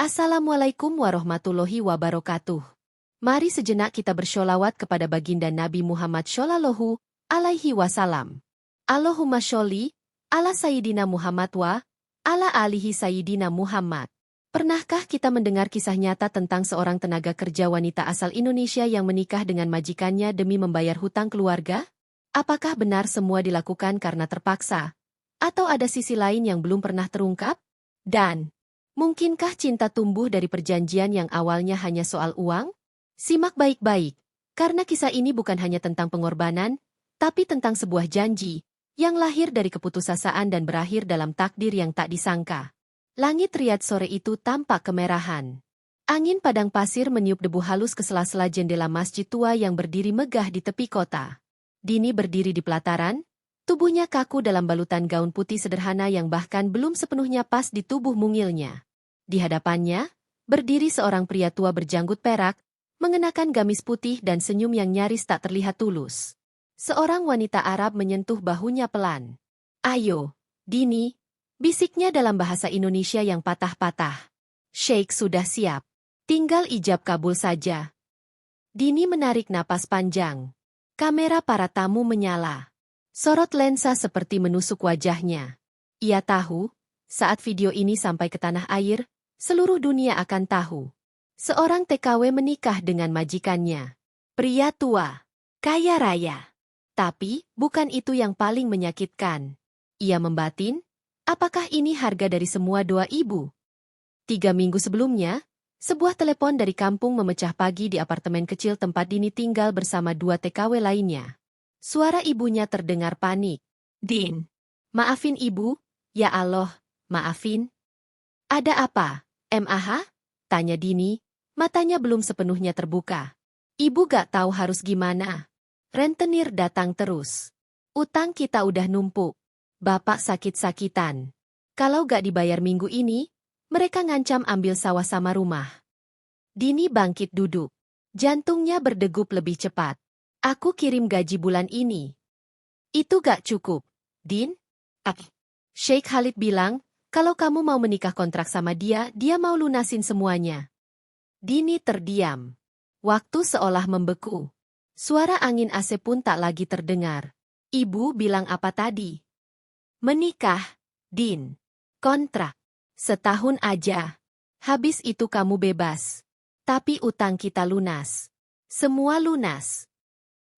Assalamualaikum warahmatullahi wabarakatuh. Mari sejenak kita bersholawat kepada baginda Nabi Muhammad Shallallahu alaihi wasallam. Allahumma sholli ala Sayyidina Muhammad wa ala alihi Sayyidina Muhammad. Pernahkah kita mendengar kisah nyata tentang seorang tenaga kerja wanita asal Indonesia yang menikah dengan majikannya demi membayar hutang keluarga? Apakah benar semua dilakukan karena terpaksa? Atau ada sisi lain yang belum pernah terungkap? Dan mungkinkah cinta tumbuh dari perjanjian yang awalnya hanya soal uang? Simak baik-baik, karena kisah ini bukan hanya tentang pengorbanan, tapi tentang sebuah janji yang lahir dari keputusasaan dan berakhir dalam takdir yang tak disangka. Langit Riyadh sore itu tampak kemerahan. Angin padang pasir meniup debu halus ke sela-sela jendela masjid tua yang berdiri megah di tepi kota. Dini berdiri di pelataran, tubuhnya kaku dalam balutan gaun putih sederhana yang bahkan belum sepenuhnya pas di tubuh mungilnya. Di hadapannya, berdiri seorang pria tua berjanggut perak, mengenakan gamis putih dan senyum yang nyaris tak terlihat tulus. Seorang wanita Arab menyentuh bahunya pelan. "Ayo, Dini," bisiknya dalam bahasa Indonesia yang patah-patah. "Sheikh sudah siap. Tinggal ijab kabul saja." Dini menarik napas panjang. Kamera para tamu menyala. Sorot lensa seperti menusuk wajahnya. Ia tahu, saat video ini sampai ke tanah air, seluruh dunia akan tahu. Seorang TKW menikah dengan majikannya. Pria tua, kaya raya. Tapi, bukan itu yang paling menyakitkan. Ia membatin, apakah ini harga dari semua doa ibu? 3 minggu sebelumnya, sebuah telepon dari kampung memecah pagi di apartemen kecil tempat Dini tinggal bersama 2 TKW lainnya. Suara ibunya terdengar panik. "Din, maafin ibu, ya Allah, maafin." "Ada apa, MAH?" tanya Dini, matanya belum sepenuhnya terbuka. "Ibu gak tahu harus gimana. Rentenir datang terus. Utang kita udah numpuk. Bapak sakit-sakitan. Kalau gak dibayar minggu ini, mereka ngancam ambil sawah sama rumah." Dini bangkit duduk. Jantungnya berdegup lebih cepat. "Aku kirim gaji bulan ini." "Itu gak cukup, Din." Sheikh Khalid bilang, kalau kamu mau menikah kontrak sama dia, dia mau lunasin semuanya." Dini terdiam. Waktu seolah membeku. Suara angin AC pun tak lagi terdengar. "Ibu bilang apa tadi?" "Menikah, Din. Kontrak. Setahun aja. Habis itu kamu bebas. Tapi utang kita lunas. Semua lunas."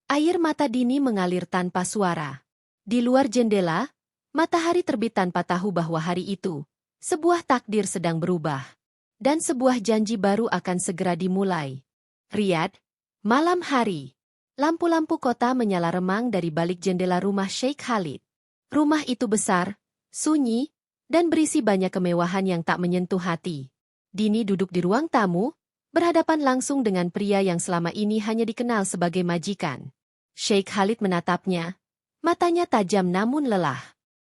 Air mata Dini mengalir tanpa suara. Di luar jendela, matahari terbit tanpa tahu bahwa hari itu, sebuah takdir sedang berubah. Dan sebuah janji baru akan segera dimulai. Riyadh, malam hari. Lampu-lampu kota menyala remang dari balik jendela rumah Sheikh Khalid. Rumah itu besar, sunyi, dan berisi banyak kemewahan yang tak menyentuh hati. Dini duduk di ruang tamu, berhadapan langsung dengan pria yang selama ini hanya dikenal sebagai majikan. Sheikh Khalid menatapnya, matanya tajam namun lelah.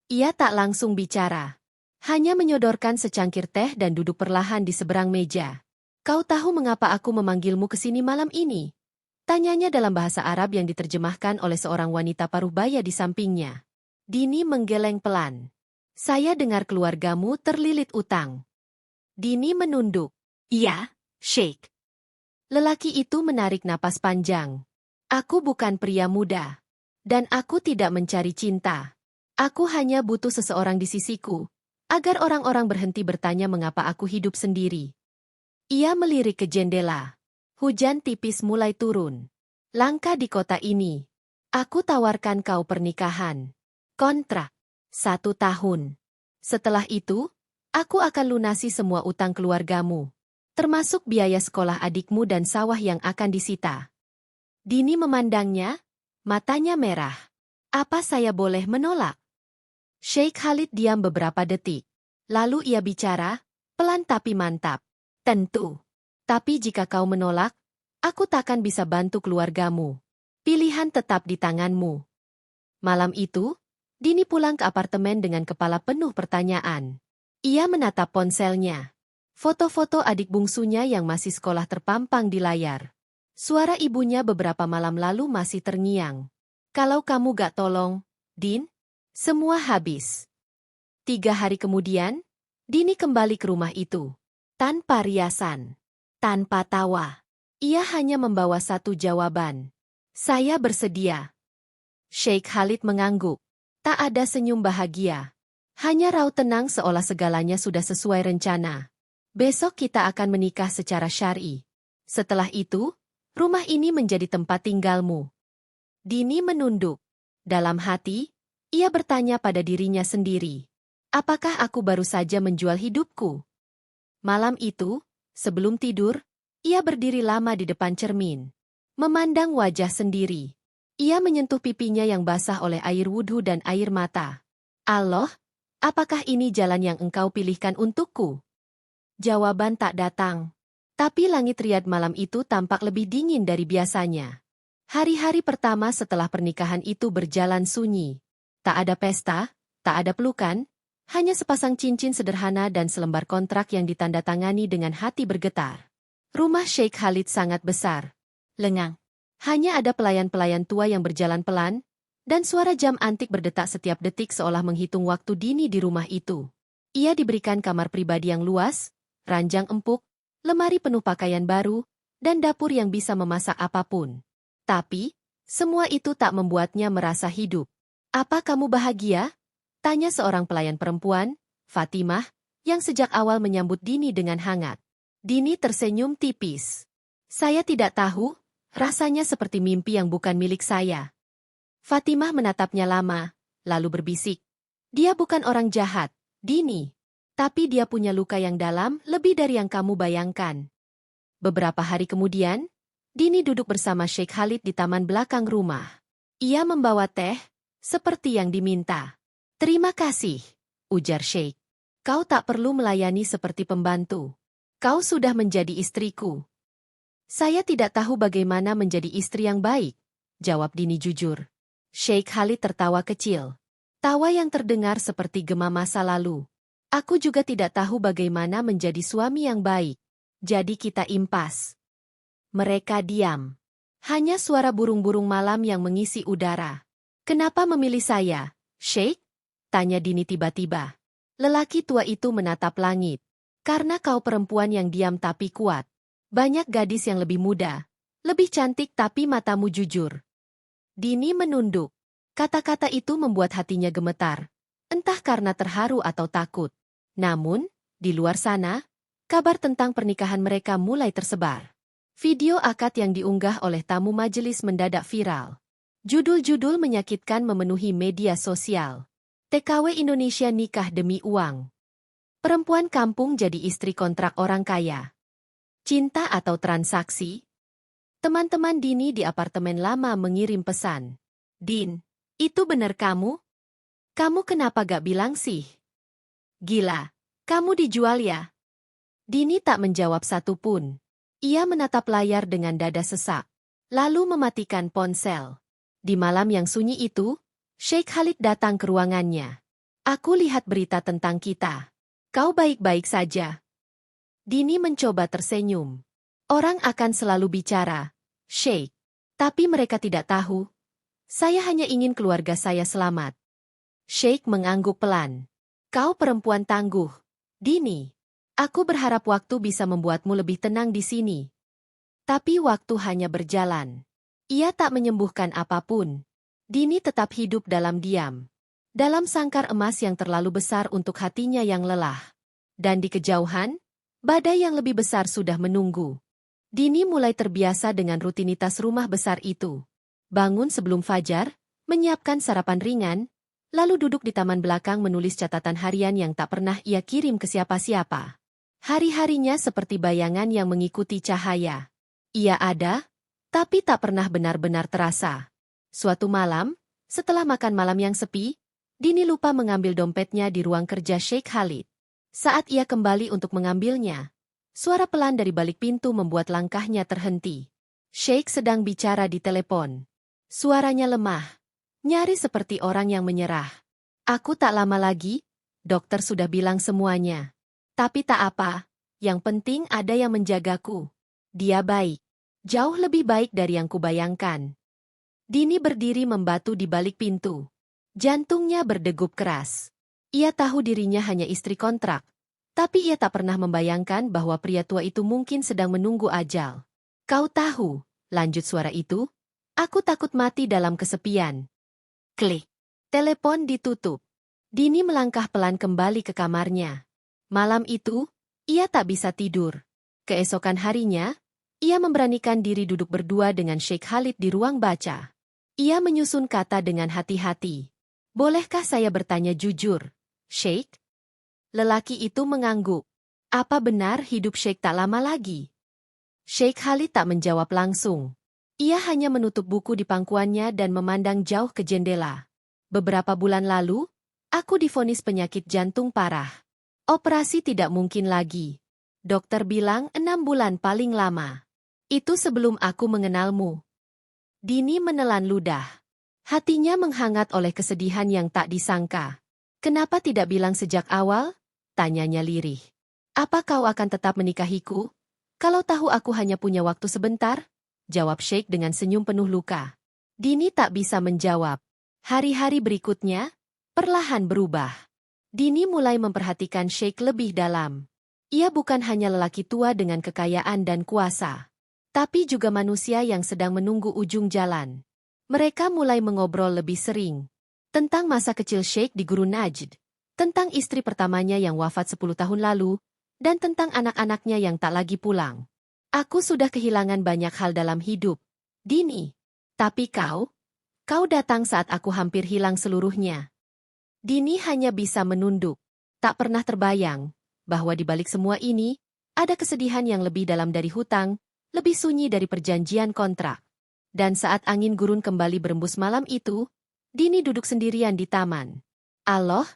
Ia tak langsung bicara. Hanya menyodorkan secangkir teh dan duduk perlahan di seberang meja. "Kau tahu mengapa aku memanggilmu ke sini malam ini?" tanyanya dalam bahasa Arab yang diterjemahkan oleh seorang wanita paruh baya di sampingnya. Dini menggeleng pelan. "Saya dengar keluargamu terlilit utang." Dini menunduk. "Iya, Sheikh." Lelaki itu menarik napas panjang. "Aku bukan pria muda. Dan aku tidak mencari cinta. Aku hanya butuh seseorang di sisiku, agar orang-orang berhenti bertanya mengapa aku hidup sendiri." Ia melirik ke jendela. Hujan tipis mulai turun. "Langka di kota ini. Aku tawarkan kau pernikahan. Kontrak. 1 tahun. Setelah itu, aku akan lunasi semua utang keluargamu. Termasuk biaya sekolah adikmu dan sawah yang akan disita." Dini memandangnya, matanya merah. "Apa saya boleh menolak?" Sheikh Khalid diam beberapa detik. Lalu ia bicara, pelan tapi mantap. "Tentu. Tapi jika kau menolak, aku takkan bisa bantu keluargamu. Pilihan tetap di tanganmu." Malam itu, Dini pulang ke apartemen dengan kepala penuh pertanyaan. Ia menatap ponselnya. Foto-foto adik bungsunya yang masih sekolah terpampang di layar. Suara ibunya beberapa malam lalu masih terngiang. "Kalau kamu gak tolong, Din, semua habis." 3 hari kemudian, Dini kembali ke rumah itu. Tanpa riasan. Tanpa tawa. Ia hanya membawa satu jawaban. Saya bersedia. Sheikh Khalid mengangguk. Tak ada senyum bahagia. Hanya raut tenang seolah segalanya sudah sesuai rencana. Besok kita akan menikah secara syar'i. Setelah itu, rumah ini menjadi tempat tinggalmu. Dini menunduk. Dalam hati, ia bertanya pada dirinya sendiri. Apakah aku baru saja menjual hidupku? Malam itu, sebelum tidur, ia berdiri lama di depan cermin. Memandang wajah sendiri. Ia menyentuh pipinya yang basah oleh air wudhu dan air mata. Allah, apakah ini jalan yang engkau pilihkan untukku? Jawaban tak datang. Tapi langit Riyadh malam itu tampak lebih dingin dari biasanya. Hari-hari pertama setelah pernikahan itu berjalan sunyi. Tak ada pesta, tak ada pelukan, hanya sepasang cincin sederhana dan selembar kontrak yang ditandatangani dengan hati bergetar. Rumah Sheikh Khalid sangat besar. Lengang. Hanya ada pelayan-pelayan tua yang berjalan pelan, dan suara jam antik berdetak setiap detik seolah menghitung waktu Dini di rumah itu. Ia diberikan kamar pribadi yang luas, ranjang empuk, lemari penuh pakaian baru, dan dapur yang bisa memasak apapun. Tapi, semua itu tak membuatnya merasa hidup. Apa kamu bahagia? Tanya seorang pelayan perempuan, Fatimah, yang sejak awal menyambut Dini dengan hangat. Dini tersenyum tipis. Saya tidak tahu, rasanya seperti mimpi yang bukan milik saya. Fatimah menatapnya lama, lalu berbisik. Dia bukan orang jahat, Dini. Tapi dia punya luka yang dalam lebih dari yang kamu bayangkan. Beberapa hari kemudian, Dini duduk bersama Sheikh Khalid di taman belakang rumah. Ia membawa teh, seperti yang diminta. Terima kasih, ujar Sheikh. Kau tak perlu melayani seperti pembantu. Kau sudah menjadi istriku. Saya tidak tahu bagaimana menjadi istri yang baik, jawab Dini jujur. Sheikh Khalid tertawa kecil. Tawa yang terdengar seperti gema masa lalu. Aku juga tidak tahu bagaimana menjadi suami yang baik. Jadi kita impas. Mereka diam. Hanya suara burung-burung malam yang mengisi udara. Kenapa memilih saya, Sheikh? Tanya Dini tiba-tiba. Lelaki tua itu menatap langit. Karena kau perempuan yang diam tapi kuat. Banyak gadis yang lebih muda, lebih cantik tapi matamu jujur. Dini menunduk. Kata-kata itu membuat hatinya gemetar. Entah karena terharu atau takut. Namun, di luar sana, kabar tentang pernikahan mereka mulai tersebar. Video akad yang diunggah oleh tamu majelis mendadak viral. Judul-judul menyakitkan memenuhi media sosial. TKW Indonesia nikah demi uang. Perempuan kampung jadi istri kontrak orang kaya. Cinta atau transaksi? Teman-teman Dini di apartemen lama mengirim pesan. Din, itu benar kamu? Kamu kenapa gak bilang sih? Gila, kamu dijual ya? Dini tak menjawab satupun. Ia menatap layar dengan dada sesak, lalu mematikan ponsel. Di malam yang sunyi itu, Sheikh Khalid datang ke ruangannya. Aku lihat berita tentang kita. Kau baik-baik saja. Dini mencoba tersenyum. Orang akan selalu bicara, Sheikh. Tapi mereka tidak tahu. Saya hanya ingin keluarga saya selamat. Sheikh mengangguk pelan. Kau perempuan tangguh, Dini. Aku berharap waktu bisa membuatmu lebih tenang di sini. Tapi waktu hanya berjalan. Ia tak menyembuhkan apapun. Dini tetap hidup dalam diam. Dalam sangkar emas yang terlalu besar untuk hatinya yang lelah. Dan di kejauhan, badai yang lebih besar sudah menunggu. Dini mulai terbiasa dengan rutinitas rumah besar itu. Bangun sebelum fajar, menyiapkan sarapan ringan, lalu duduk di taman belakang menulis catatan harian yang tak pernah ia kirim ke siapa-siapa. Hari-harinya seperti bayangan yang mengikuti cahaya. Ia ada, tapi tak pernah benar-benar terasa. Suatu malam, setelah makan malam yang sepi, Dini lupa mengambil dompetnya di ruang kerja Sheikh Khalid. Saat ia kembali untuk mengambilnya, suara pelan dari balik pintu membuat langkahnya terhenti. Sheikh sedang bicara di telepon. Suaranya lemah. Nyaris seperti orang yang menyerah. Aku tak lama lagi, dokter sudah bilang semuanya. Tapi tak apa, yang penting ada yang menjagaku. Dia baik. Jauh lebih baik dari yang kubayangkan. Dini berdiri membatu di balik pintu. Jantungnya berdegup keras. Ia tahu dirinya hanya istri kontrak. Tapi ia tak pernah membayangkan bahwa pria tua itu mungkin sedang menunggu ajal. Kau tahu, lanjut suara itu, aku takut mati dalam kesepian. Klik. Telepon ditutup. Dini melangkah pelan kembali ke kamarnya. Malam itu, ia tak bisa tidur. Keesokan harinya, ia memberanikan diri duduk berdua dengan Sheikh Khalid di ruang baca. Ia menyusun kata dengan hati-hati. Bolehkah saya bertanya jujur, Sheikh? Lelaki itu mengangguk. Apa benar hidup Sheikh tak lama lagi? Sheikh Khalid tak menjawab langsung. Ia hanya menutup buku di pangkuannya dan memandang jauh ke jendela. Beberapa bulan lalu, aku divonis penyakit jantung parah. Operasi tidak mungkin lagi. Dokter bilang 6 bulan paling lama. Itu sebelum aku mengenalmu. Dini menelan ludah. Hatinya menghangat oleh kesedihan yang tak disangka. Kenapa tidak bilang sejak awal? Tanyanya lirih. Apa kau akan tetap menikahiku? Kalau tahu aku hanya punya waktu sebentar? Jawab Sheikh dengan senyum penuh luka. Dini tak bisa menjawab. Hari-hari berikutnya, perlahan berubah. Dini mulai memperhatikan Sheikh lebih dalam. Ia bukan hanya lelaki tua dengan kekayaan dan kuasa, tapi juga manusia yang sedang menunggu ujung jalan. Mereka mulai mengobrol lebih sering. Tentang masa kecil Sheikh di Gurun Najd, tentang istri pertamanya yang wafat 10 tahun lalu, dan tentang anak-anaknya yang tak lagi pulang. Aku sudah kehilangan banyak hal dalam hidup, Dini. Tapi kau datang saat aku hampir hilang seluruhnya. Dini hanya bisa menunduk. Tak pernah terbayang bahwa di balik semua ini, ada kesedihan yang lebih dalam dari hutang, lebih sunyi dari perjanjian kontrak. Dan saat angin gurun kembali berembus malam itu, Dini duduk sendirian di taman. Allah,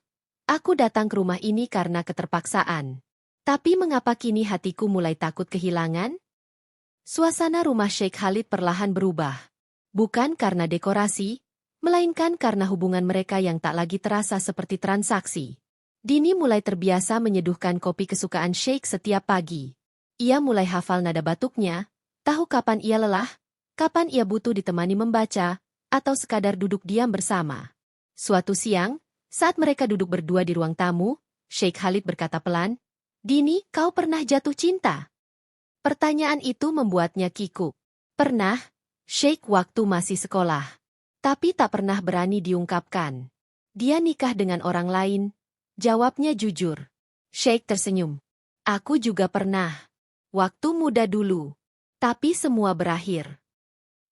aku datang ke rumah ini karena keterpaksaan. Tapi mengapa kini hatiku mulai takut kehilangan? Suasana rumah Sheikh Khalid perlahan berubah. Bukan karena dekorasi, melainkan karena hubungan mereka yang tak lagi terasa seperti transaksi. Dini mulai terbiasa menyeduhkan kopi kesukaan Sheikh setiap pagi. Ia mulai hafal nada batuknya, tahu kapan ia lelah, kapan ia butuh ditemani membaca, atau sekadar duduk diam bersama. Suatu siang, saat mereka duduk berdua di ruang tamu, Sheikh Khalid berkata pelan, Dini, kau pernah jatuh cinta? Pertanyaan itu membuatnya kikuk. Pernah, Sheikh, waktu masih sekolah. Tapi tak pernah berani diungkapkan. Dia nikah dengan orang lain. Jawabnya jujur. Sheikh tersenyum. Aku juga pernah. Waktu muda dulu. Tapi semua berakhir.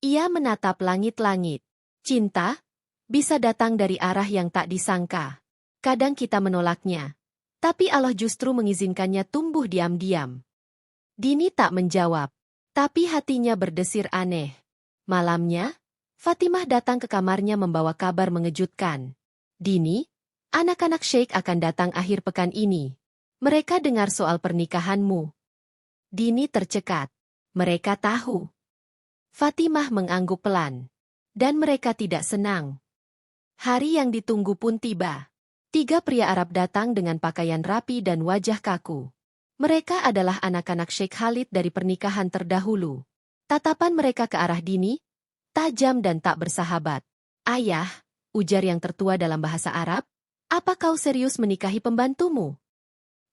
Ia menatap langit-langit. Cinta bisa datang dari arah yang tak disangka. Kadang kita menolaknya. Tapi Allah justru mengizinkannya tumbuh diam-diam. Dini tak menjawab. Tapi hatinya berdesir aneh. Malamnya, Fatimah datang ke kamarnya membawa kabar mengejutkan. Dini, anak-anak Sheikh akan datang akhir pekan ini. Mereka dengar soal pernikahanmu. Dini tercekat. Mereka tahu. Fatimah mengangguk pelan. Dan mereka tidak senang. Hari yang ditunggu pun tiba. 3 pria Arab datang dengan pakaian rapi dan wajah kaku. Mereka adalah anak-anak Sheikh Khalid dari pernikahan terdahulu. Tatapan mereka ke arah Dini, tajam dan tak bersahabat. Ayah, ujar yang tertua dalam bahasa Arab, apa kau serius menikahi pembantumu?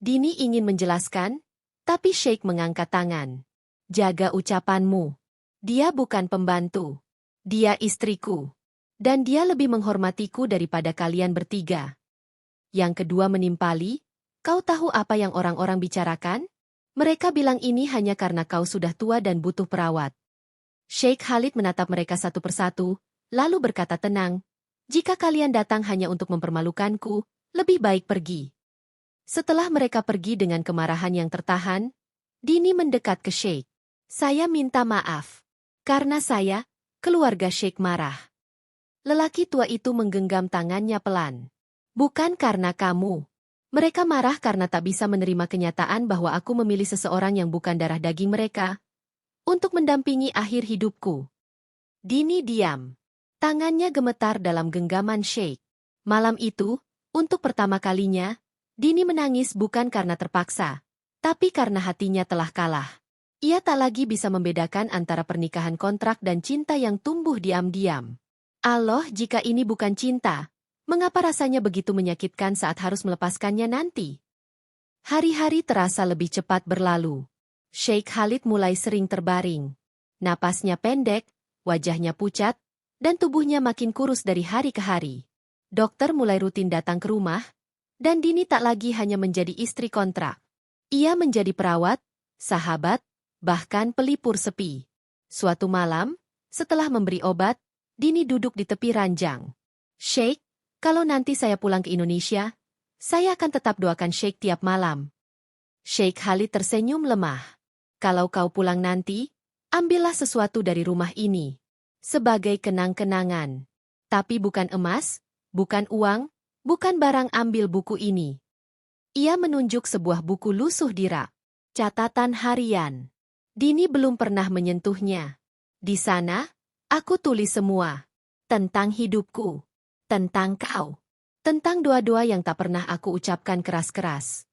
Dini ingin menjelaskan, tapi Sheikh mengangkat tangan. Jaga ucapanmu. Dia bukan pembantu. Dia istriku. Dan dia lebih menghormatiku daripada kalian bertiga. Yang kedua menimpali, kau tahu apa yang orang-orang bicarakan? Mereka bilang ini hanya karena kau sudah tua dan butuh perawat. Sheikh Khalid menatap mereka satu persatu, lalu berkata tenang, jika kalian datang hanya untuk mempermalukanku, lebih baik pergi. Setelah mereka pergi dengan kemarahan yang tertahan, Dini mendekat ke Sheikh. Saya minta maaf. Karena saya, keluarga Sheikh marah. Lelaki tua itu menggenggam tangannya pelan. Bukan karena kamu. Mereka marah karena tak bisa menerima kenyataan bahwa aku memilih seseorang yang bukan darah daging mereka untuk mendampingi akhir hidupku. Dini diam. Tangannya gemetar dalam genggaman Sheikh. Malam itu, untuk pertama kalinya, Dini menangis bukan karena terpaksa, tapi karena hatinya telah kalah. Ia tak lagi bisa membedakan antara pernikahan kontrak dan cinta yang tumbuh diam-diam. Allah, jika ini bukan cinta, mengapa rasanya begitu menyakitkan saat harus melepaskannya nanti? Hari-hari terasa lebih cepat berlalu. Sheikh Khalid mulai sering terbaring. Napasnya pendek, wajahnya pucat, dan tubuhnya makin kurus dari hari ke hari. Dokter mulai rutin datang ke rumah, dan Dini tak lagi hanya menjadi istri kontrak. Ia menjadi perawat, sahabat, bahkan pelipur sepi. Suatu malam, setelah memberi obat, Dini duduk di tepi ranjang. Sheikh, kalau nanti saya pulang ke Indonesia, saya akan tetap doakan Sheikh tiap malam. Sheikh Khalid tersenyum lemah. Kalau kau pulang nanti, ambillah sesuatu dari rumah ini. Sebagai kenang-kenangan. Tapi bukan emas, bukan uang, bukan barang, ambil buku ini. Ia menunjuk sebuah buku lusuh di rak. Catatan harian. Dini belum pernah menyentuhnya. Di sana, aku tulis semua. Tentang hidupku. Tentang kau. Tentang doa-doa yang tak pernah aku ucapkan keras-keras.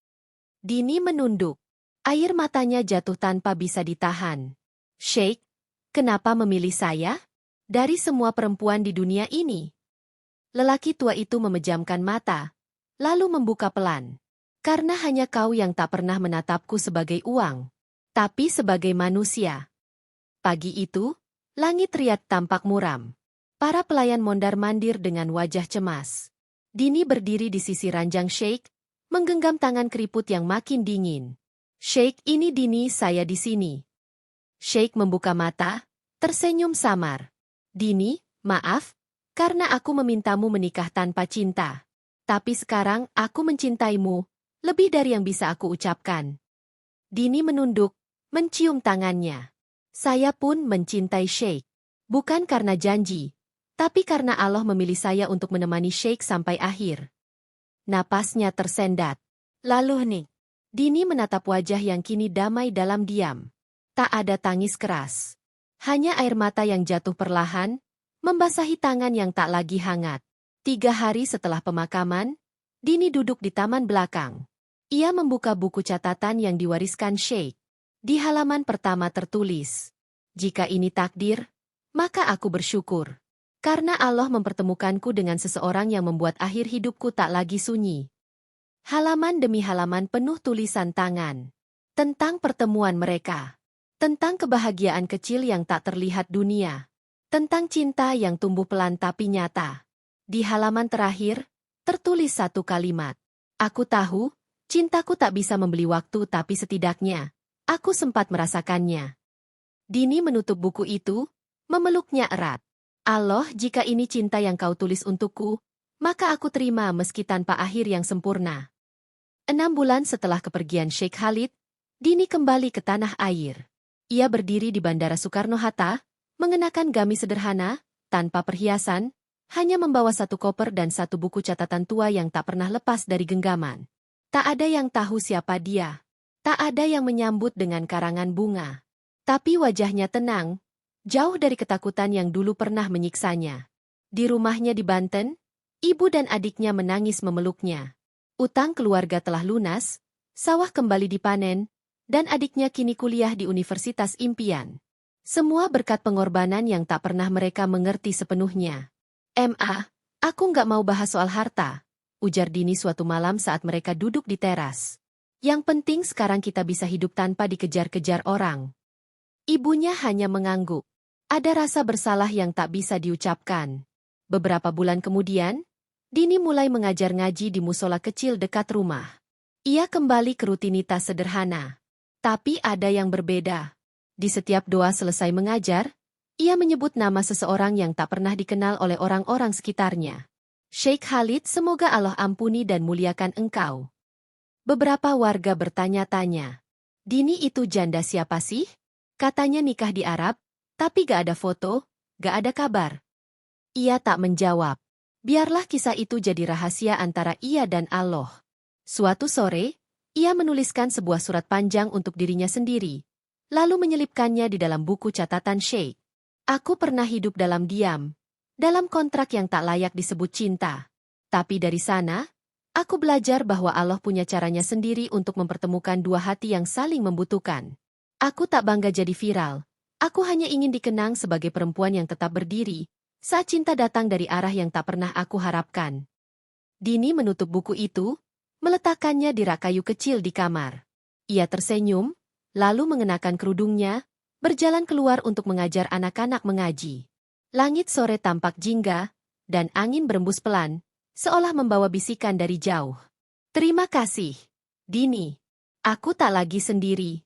Dini menunduk. Air matanya jatuh tanpa bisa ditahan. Sheikh, kenapa memilih saya? Dari semua perempuan di dunia ini. Lelaki tua itu memejamkan mata, lalu membuka pelan. Karena hanya kau yang tak pernah menatapku sebagai uang, tapi sebagai manusia. Pagi itu, langit Riyadh tampak muram. Para pelayan mondar-mandir dengan wajah cemas. Dini berdiri di sisi ranjang Sheikh, menggenggam tangan keriput yang makin dingin. Sheikh, ini Dini, saya di sini. Sheikh membuka mata, tersenyum samar. Dini, maaf, karena aku memintamu menikah tanpa cinta. Tapi sekarang aku mencintaimu, lebih dari yang bisa aku ucapkan. Dini menunduk, mencium tangannya. Saya pun mencintai Sheikh. Bukan karena janji, tapi karena Allah memilih saya untuk menemani Sheikh sampai akhir. Napasnya tersendat. Lalu hening. Dini menatap wajah yang kini damai dalam diam. Tak ada tangis keras. Hanya air mata yang jatuh perlahan, membasahi tangan yang tak lagi hangat. 3 hari setelah pemakaman, Dini duduk di taman belakang. Ia membuka buku catatan yang diwariskan Sheikh. Di halaman pertama tertulis, "Jika ini takdir, maka aku bersyukur. Karena Allah mempertemukanku dengan seseorang yang membuat akhir hidupku tak lagi sunyi." Halaman demi halaman penuh tulisan tangan. Tentang pertemuan mereka. Tentang kebahagiaan kecil yang tak terlihat dunia. Tentang cinta yang tumbuh pelan tapi nyata. Di halaman terakhir, tertulis satu kalimat. Aku tahu, cintaku tak bisa membeli waktu, tapi setidaknya, aku sempat merasakannya. Dini menutup buku itu, memeluknya erat. Allah, jika ini cinta yang kau tulis untukku, maka aku terima meski tanpa akhir yang sempurna. 6 bulan setelah kepergian Sheikh Khalid, Dini kembali ke tanah air. Ia berdiri di Bandara Soekarno-Hatta, mengenakan gamis sederhana, tanpa perhiasan, hanya membawa satu koper dan satu buku catatan tua yang tak pernah lepas dari genggaman. Tak ada yang tahu siapa dia. Tak ada yang menyambut dengan karangan bunga. Tapi wajahnya tenang, jauh dari ketakutan yang dulu pernah menyiksanya. Di rumahnya di Banten, ibu dan adiknya menangis memeluknya. Utang keluarga telah lunas, sawah kembali dipanen, dan adiknya kini kuliah di Universitas Impian. Semua berkat pengorbanan yang tak pernah mereka mengerti sepenuhnya. Aku nggak mau bahas soal harta, ujar Dini suatu malam saat mereka duduk di teras. Yang penting sekarang kita bisa hidup tanpa dikejar-kejar orang. Ibunya hanya mengangguk. Ada rasa bersalah yang tak bisa diucapkan. Beberapa bulan kemudian, Dini mulai mengajar ngaji di musola kecil dekat rumah. Ia kembali ke rutinitas sederhana. Tapi ada yang berbeda. Di setiap doa selesai mengajar, ia menyebut nama seseorang yang tak pernah dikenal oleh orang-orang sekitarnya. Sheikh Khalid, semoga Allah ampuni dan muliakan engkau. Beberapa warga bertanya-tanya. Dini itu janda siapa sih? Katanya nikah di Arab, tapi gak ada foto, gak ada kabar. Ia tak menjawab. Biarlah kisah itu jadi rahasia antara ia dan Allah. Suatu sore, ia menuliskan sebuah surat panjang untuk dirinya sendiri, lalu menyelipkannya di dalam buku catatan Sheikh. Aku pernah hidup dalam diam, dalam kontrak yang tak layak disebut cinta. Tapi dari sana, aku belajar bahwa Allah punya caranya sendiri untuk mempertemukan dua hati yang saling membutuhkan. Aku tak bangga jadi viral. Aku hanya ingin dikenang sebagai perempuan yang tetap berdiri saat cinta datang dari arah yang tak pernah aku harapkan. Dini menutup buku itu, meletakkannya di rak kayu kecil di kamar. Ia tersenyum, lalu mengenakan kerudungnya, berjalan keluar untuk mengajar anak-anak mengaji. Langit sore tampak jingga, dan angin berembus pelan, seolah membawa bisikan dari jauh. Terima kasih, Dini. Aku tak lagi sendiri.